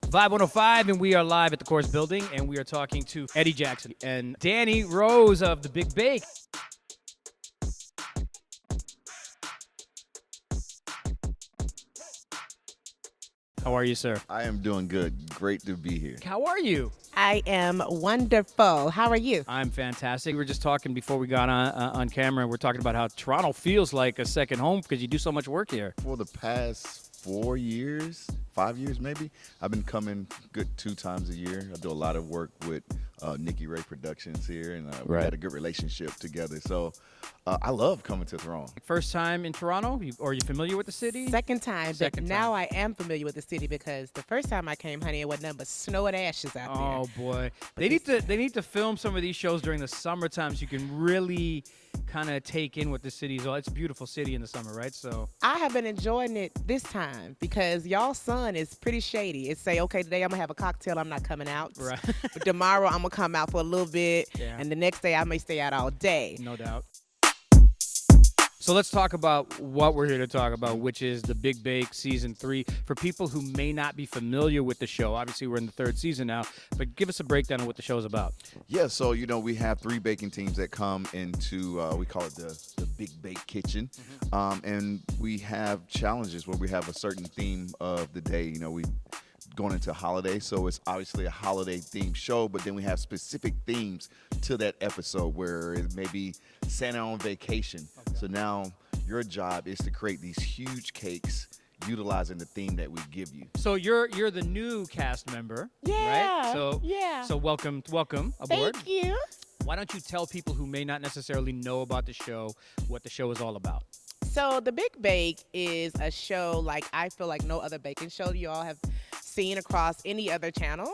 VIBE 105, and we are live at the Course Building, and we are talking to Eddie Jackson and Danny Rose of the Big Bake. How are you, sir? I am doing good. Great to be here. How are you? I am wonderful. How are you? I'm fantastic. We were just talking before we got on camera. We're talking about how Toronto feels like a second home because you do so much work here. For the past 4 years, 5 years maybe, I've been coming good 2 times a year. I do a lot of work with Nikki Ray Productions here, and we had a good relationship together. So I love coming to Toronto. First time in Toronto? Are you familiar with the city? Second time, but Second now time. I am familiar with the city because the first time I came, honey, it wasn't nothing but snow and ashes out there. Oh boy, they need to film some of these shows during the summertime so you can really kind of take in what the city's all. It's a beautiful city in the summer, right? So I have been enjoying it this time because y'all's sun is pretty shady. It's say, okay, today I'm gonna have a cocktail, I'm not coming out. Right. But tomorrow I'm gonna come out for a little bit, Yeah. and the next day I may stay out all day. no doubt. So let's talk about what we're here to talk about, which is the Big Bake Season 3. For people who may not be familiar with the show, obviously we're in the 3rd season now, but give us a breakdown of what the show's about. Yeah, so we have 3 baking teams that come into we call it the Big Bake Kitchen, and we have challenges where we have a certain theme of the day. We going into holiday, so it's obviously a holiday themed show, but then we have specific themes to that episode where it may be Santa on vacation. So now your job is to create these huge cakes utilizing the theme that we give you. So you're the new cast member, Yeah, right? So yeah. So welcome aboard. Thank you. Why don't you tell people who may not necessarily know about the show what the show is all about? So the Big Bake is a show like I feel like no other baking show you all have seen across any other channel,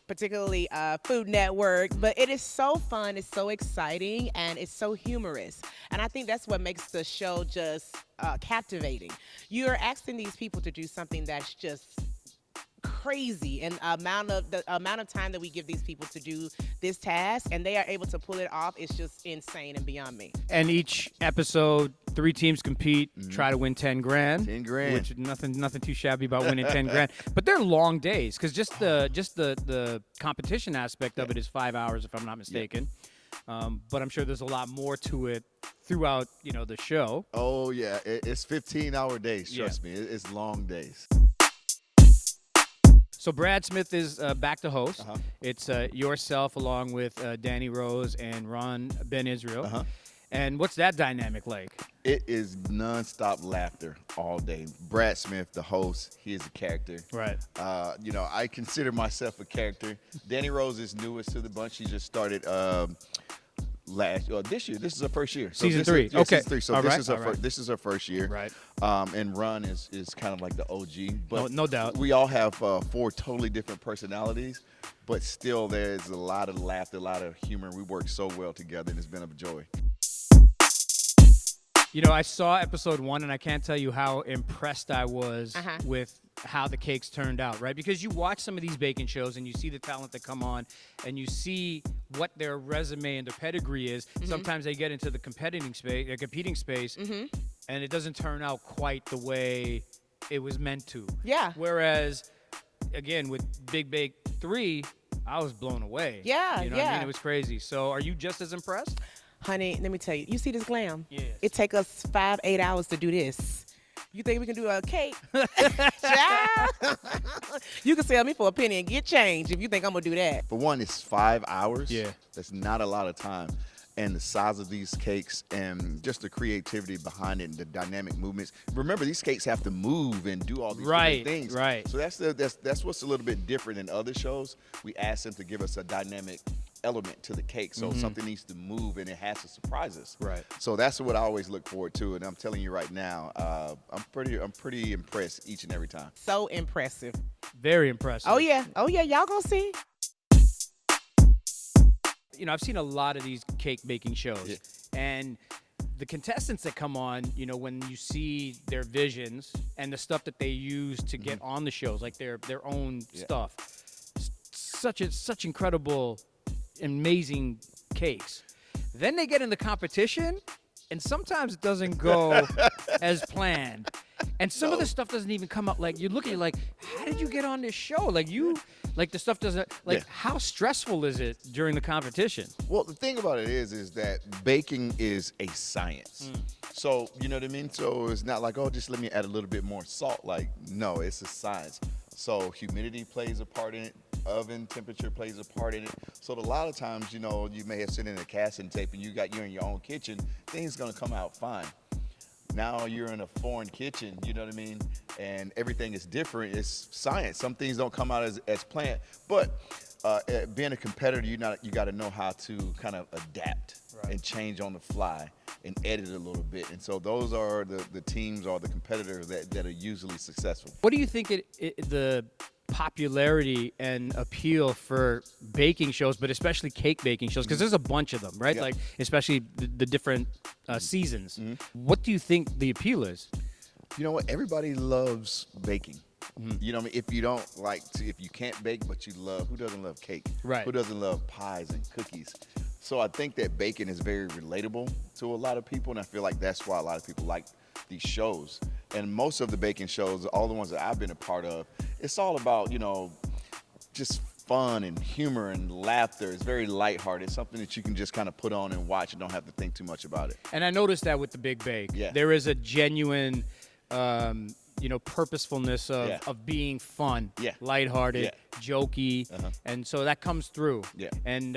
particularly Food Network. But it is so fun, it's so exciting, and it's so humorous. And I think that's what makes the show just captivating. You're asking these people to do something that's just crazy, and the amount of time that we give these people to do this task, and they are able to pull it off, is just insane and beyond me. And each episode, 3 teams compete, try to win 10 grand. 10 grand. Which nothing too shabby about winning 10 grand. But they're long days because just the competition aspect of it is 5 hours, if I'm not mistaken. But I'm sure there's a lot more to it throughout the show. Oh yeah, it's 15-hour days. Trust me, it's long days. So Brad Smith is back to host. It's yourself along with Danny Rose and Ron Ben Israel. And what's that dynamic like? It is nonstop laughter all day. Brad Smith, the host, he is a character. Right. I consider myself a character. Danny Rose is newest to the bunch. She just started this year. This is her first year. Season 3. Okay. Season 3. So All this right, is all right. this is her first year. Right. And Ron is kind of like the OG. But No doubt. We all have 4 totally different personalities, but still there's a lot of laughter, a lot of humor. We work so well together, and it's been a joy. I saw episode 1, and I can't tell you how impressed I was with how the cakes turned out, right? Because you watch some of these baking shows, and you see the talent that come on, and you see what their resume and their pedigree is. Sometimes they get into the competing space, and it doesn't turn out quite the way it was meant to. Yeah. Whereas, again, with Big Bake 3, I was blown away. Yeah, You know what I yeah. mean? It was crazy. So are you just as impressed? Honey, let me tell you, you see this glam? Yes. It take us 5-8 hours to do this. You think we can do a cake? Child. You can sell me for a penny and get change if you think I'm gonna do that. For one, it's 5 hours. Yeah. That's not a lot of time. And the size of these cakes and just the creativity behind it and the dynamic movements. Remember, these cakes have to move and do all these different things. Right. So that's what's a little bit different than other shows. We ask them to give us a dynamic element to the cake, so something needs to move and it has to surprise us. Right. So that's what I always look forward to, and I'm telling you right now, I'm pretty impressed each and every time. So impressive. Very impressive. Oh yeah, y'all gonna see. I've seen a lot of these cake baking shows, and the contestants that come on, when you see their visions and the stuff that they use to get on the shows, like their own stuff, such incredible, amazing cakes. Then they get in the competition, and sometimes it doesn't go as planned. And some of the stuff doesn't even come up. Like, you're looking, you're like, how did you get on this show? Like, the stuff doesn't, like, how stressful is it during the competition? Well, the thing about it is that baking is a science. So, you know what I mean? So it's not like, oh, just let me add a little bit more salt. Like, no, it's a science. So humidity plays a part in it. Oven temperature plays a part in it. So a lot of times, you know, you may have sitting in a casting tape and you're in your own kitchen, things gonna come out fine. Now you're in a foreign kitchen, you know what I mean? And everything is different. It's science. Some things don't come out as planned. But being a competitor, you got to know how to kind of adapt and change on the fly and edit a little bit. And so those are the teams or the competitors that are usually successful. What do you think the popularity and appeal for baking shows, but especially cake baking shows, because there's a bunch of them, right? Yeah. Like, especially the different seasons. What do you think the appeal is? You know what? Everybody loves baking. You know what I mean? If you don't if you can't bake, but you love, who doesn't love cake? Right. Who doesn't love pies and cookies? So I think that baking is very relatable to a lot of people, and I feel like that's why a lot of people like these shows. And most of the baking shows, all the ones that I've been a part of, it's all about, you know, just fun and humor and laughter. It's very lighthearted. It's something that you can just kind of put on and watch and don't have to think too much about it. And I noticed that with the Big Bake. Yeah. There is a genuine, purposefulness of being fun, lighthearted, jokey, and so that comes through. Yeah. And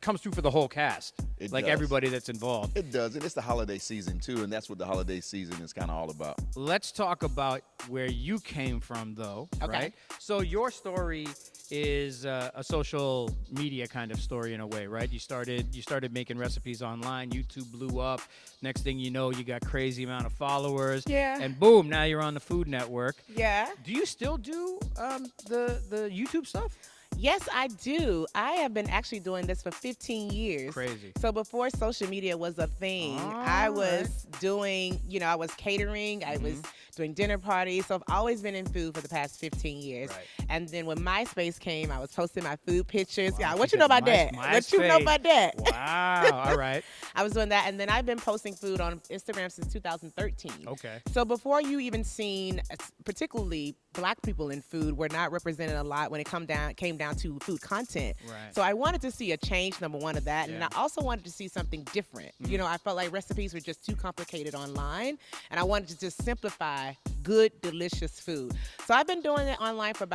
comes through for the whole cast. It like does. Everybody that's involved. It does. And it's the holiday season, too, and that's what the holiday season is kind of all about. Let's talk about where you came from, though, right? So your story is a social media kind of story in a way, right? You started making recipes online. YouTube blew up. Next thing you know, you got crazy amount of followers. Yeah. And boom, now you're on the Food Network. Yeah. Do you still do the YouTube stuff? Yes, I do. I have been actually doing this for 15 years. Crazy. So before social media was a thing, I was doing, I was catering. I was doing dinner parties. So I've always been in food for the past 15 years. Right. And then when MySpace came, I was posting my food pictures. Wow, Yeah, what you know about that? What you know about that? Wow. All right. I was doing that. And then I've been posting food on Instagram since 2013. Okay. So before you even seen, particularly Black people in food, were not represented a lot when it came down to food content. Right. So I wanted to see a change, number one, of that. And I also wanted to see something different. I felt like recipes were just too complicated online. And I wanted to just simplify good, delicious food. So I've been doing it online for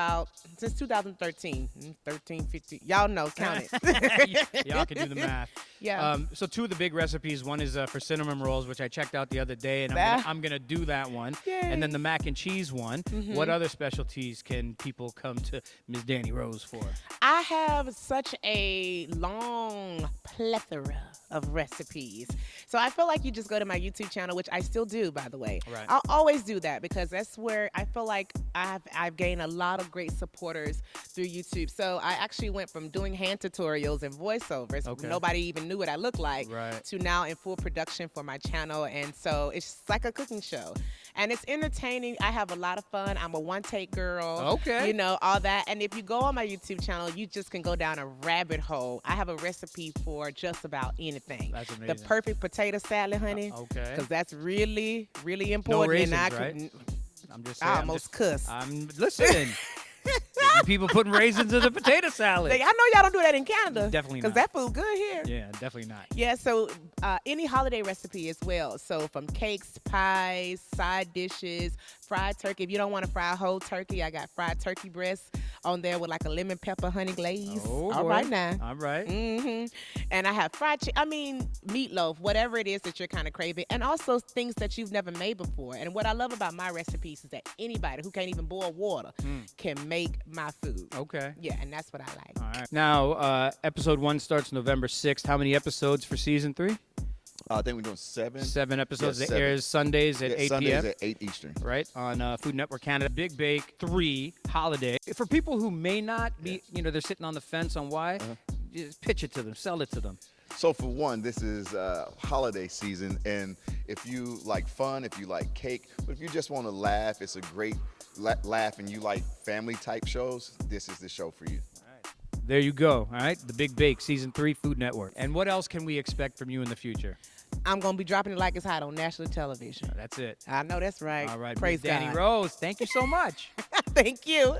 since 2013. 13, 15. Y'all know, count it. Y'all can do the math. Yeah. So two of the big recipes, one is for cinnamon rolls, which I checked out the other day, and I'm gonna do that one. Yay. And then the mac and cheese one. What other specialties can people come to Ms. Danni Rose for? I have such a long plethora of recipes. So I feel like you just go to my YouTube channel, which I still do, by the way. Right. I'll always do that because that's where I feel like I've gained a lot of great supporters through YouTube. So I actually went from doing hand tutorials and voiceovers, nobody even knew what I looked like, to now in full production for my channel. And so it's like a cooking show. And it's entertaining. I have a lot of fun. I'm a one-take girl. Okay. All that. And if you go on my YouTube channel, you just can go down a rabbit hole. I have a recipe for just about anything. That's amazing. The perfect potato salad, honey. Okay. Because that's really, really important. No raisins, and right? I'm just I saying. almost cussed. I'm listening. People putting raisins in the potato salad. I know y'all don't do that in Canada. Definitely not. Because that food good here. Yeah, definitely not. Yeah, so any holiday recipe as well. So from cakes, pies, side dishes, fried turkey. If you don't want to fry a whole turkey, I got fried turkey breasts on there with like a lemon pepper honey glaze. Oh, all boy. right now. All right. And I have meatloaf, whatever it is that you're kind of craving. And also things that you've never made before. And what I love about my recipes is that anybody who can't even boil water can make my food. Okay. Yeah, and that's what I like. All right. Now, episode 1 starts November 6th. How many episodes for season 3? I think we're doing 7. 7 episodes. Yes, It 7. airs Sundays at 8 Sundays p.m. at 8 Eastern. Right, on Food Network Canada. Big Bake 3 Holiday. For people who may not be, they're sitting on the fence on why, just pitch it to them, sell it to them. So for one, this is holiday season, and if you like fun, if you like cake, but if you just want to laugh, it's a great laugh, and you like family type shows, this is the show for you. There you go. All right, The Big Bake Season 3 Food Network. And what else can we expect from you in the future? I'm going to be dropping it like it's hot on national television. That's it. I know that's right. All right. Praise Danny God. Rose, thank you so much. Thank you.